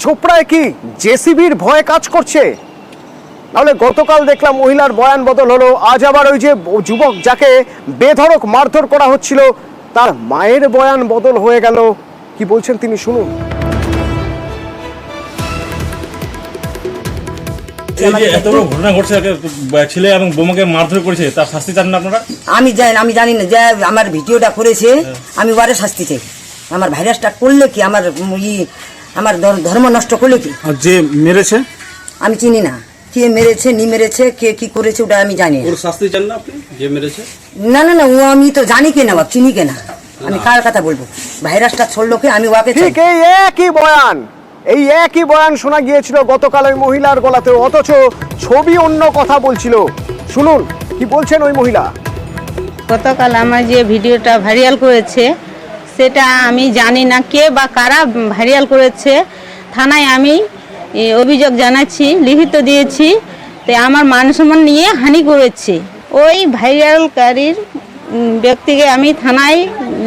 চোপড়ায় কি জেসিবির ভয়ে কাজ করছে? তাহলে গতকাল দেখলাম মহিলার বয়ান বদল হলো, আজ আবার ওই যে যুবক যাকে বেধড়ক মারধর করা হচ্ছিল তার মায়ের বয়ান বদল হয়ে গেল। কি বলছেন তিনি, শুনুন। এই যে এত বড় ঘটনা ঘটছে, ছেলে এবং বোমাকে মারধর করেছে, তার শাস্তি চান না আপনারা? আমি জানি না যে আমার ভিডিওটা করেছে, আমি ওয়ারে শাস্তি চাই। আমার ভাইরাসটা করলে কি, আমার ধর্ম নষ্ট করলে কি? যে মেরেছে আমি চিনি না, কে মেরেছে নি মেরেছে, কে কি করেছে ওটা আমি জানি না। ওর শাস্তি চান না আপনি, যে মেরেছে? না না না, ও আমি তো জানি কেনা বাপ, চিনি কেনা, আমি কার কথা বলবো? ভাইরাসটা ছড়লো কে, আমি ওকে ঠিক এই একই বয়ান শোনা গিয়েছিল গতকাল ওই মহিলার গলাতে, অথচ ছবি অন্য কথা বলছিল। শুনুন কি বলছেন ওই মহিলা। গতকাল আমার যে ভিডিওটা ভাইরাল করেছে সেটা আমি জানি না কে বা কারা ভাইরাল করেছে। থানায় আমি অভিযোগ জানাচ্ছি, লিখিত দিয়েছি। তো আমার মান সম্মান নিয়ে হানি করেছে ওই ভাইরালকারীর ব্যক্তিকে। আমি থানায়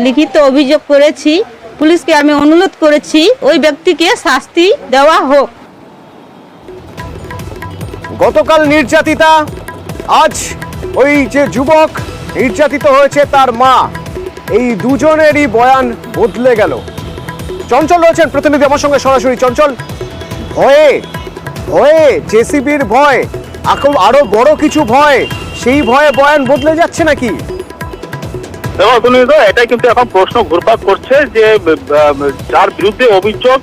লিখিত অভিযোগ করেছি, পুলিশকে আমি অনুরোধ করেছি ওই ব্যক্তিকে শাস্তি দেওয়া হোক। গতকাল নির্যাতিতা, আজ ওই যে যুবক নির্যাতিত হয়েছে তার মা, এই দুজনেরই বয়ান বদলে গেল। চঞ্চল রয়েছেন প্রতিনিধি আমার সঙ্গে সরাসরি। চঞ্চল, ভয়ে জেসিবির ভয়, আরো বড় কিছু ভয়, সেই ভয়ে বয়ান বদলে যাচ্ছে নাকি? এটাই কিন্তু এখন প্রশ্ন ঘুরপাক করছে যে যার বিরুদ্ধে অভিযোগ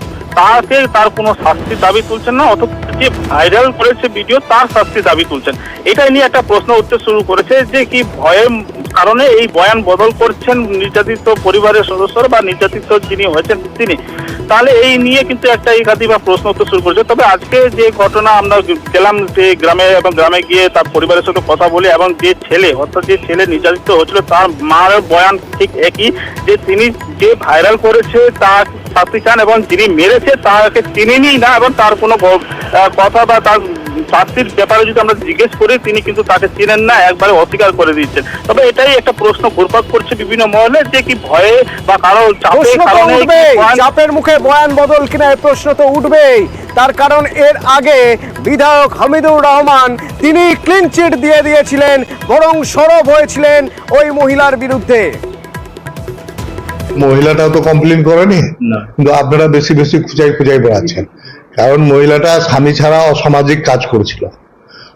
তার কোনো শাস্তি দাবি তুলছেন না, অথবা যে ভাইরাল করেছে ভিডিও তার শাস্তি দাবি তুলছেন। এটাই নিয়ে একটা প্রশ্ন উঠতে শুরু করেছে যে কি ভয়ের কারণে এই বয়ান বদল করছেন নির্যাতিত পরিবারের সদস্যরা বা নির্যাতিত যিনি হয়েছেন তিনি। তাহলে এই নিয়ে কিন্তু একটা একাধিক প্রশ্ন উঠতে শুরু করেছে। তবে আজকে যে ঘটনা আমরা গেলাম যে গ্রামে গিয়ে তার পরিবারের সাথে কথা বলি, এবং যে ছেলে অর্থাৎ যে ছেলে নির্যাতিত হয়েছিল তার মার বয়ান ঠিক একই, যে তিনি যে ভাইরাল করেছে তার শাস্তি চান, এবং যিনি মেরেছে তাকে চিনেনি না, এবং তার কোনো কথা বা তার শাস্তির ব্যাপারে যদি আমরা জিজ্ঞেস করি তিনি কিন্তু তাকে চিনেন না, একবারে অস্বীকার করে দিচ্ছেন। তবে এটাই একটা প্রশ্ন ঘুরপাক করছে বিভিন্ন মহলে যে কি ভয়ে বা কারো চাপের মুখে বয়ান বদল কিনা, এই প্রশ্ন তো উঠবেই। তার কারণ এর আগে বিধায়ক হামিদুর রহমান তিনি ক্লিন চিট দিয়ে দিয়েছিলেন, বরং সরব হয়েছিলেন ওই মহিলার বিরুদ্ধে। মহিলাটাও তো কমপ্লেন করেনি, কিন্তু আপনারা বেশি খুঁজাই বেড়াচ্ছেন। কারণ মহিলাটা স্বামী ছাড়া অসামাজিক কাজ করেছিল।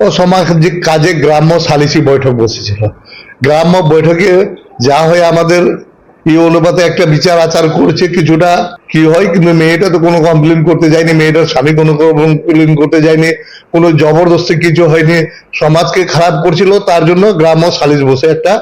অসামাজিক কাজে গ্রাম্য সালিসি বৈঠক বসেছিল। গ্রাম্য বৈঠকে যা হয় আমাদের এই অনুপাতে একটা বিচার আচার করেছে, কিছুটা কি হয়, কিন্তু মেয়েটা তো কোনো কমপ্লেন করতে যায়নি, মেয়েটার স্বামী কোনো কমপ্লেন করতে যায়নি, কোনো জবরদস্তি কিছু হয়নি। সমাজকে খারাপ করছিল, তার জন্য গ্রাম্য সালিস বসে একটা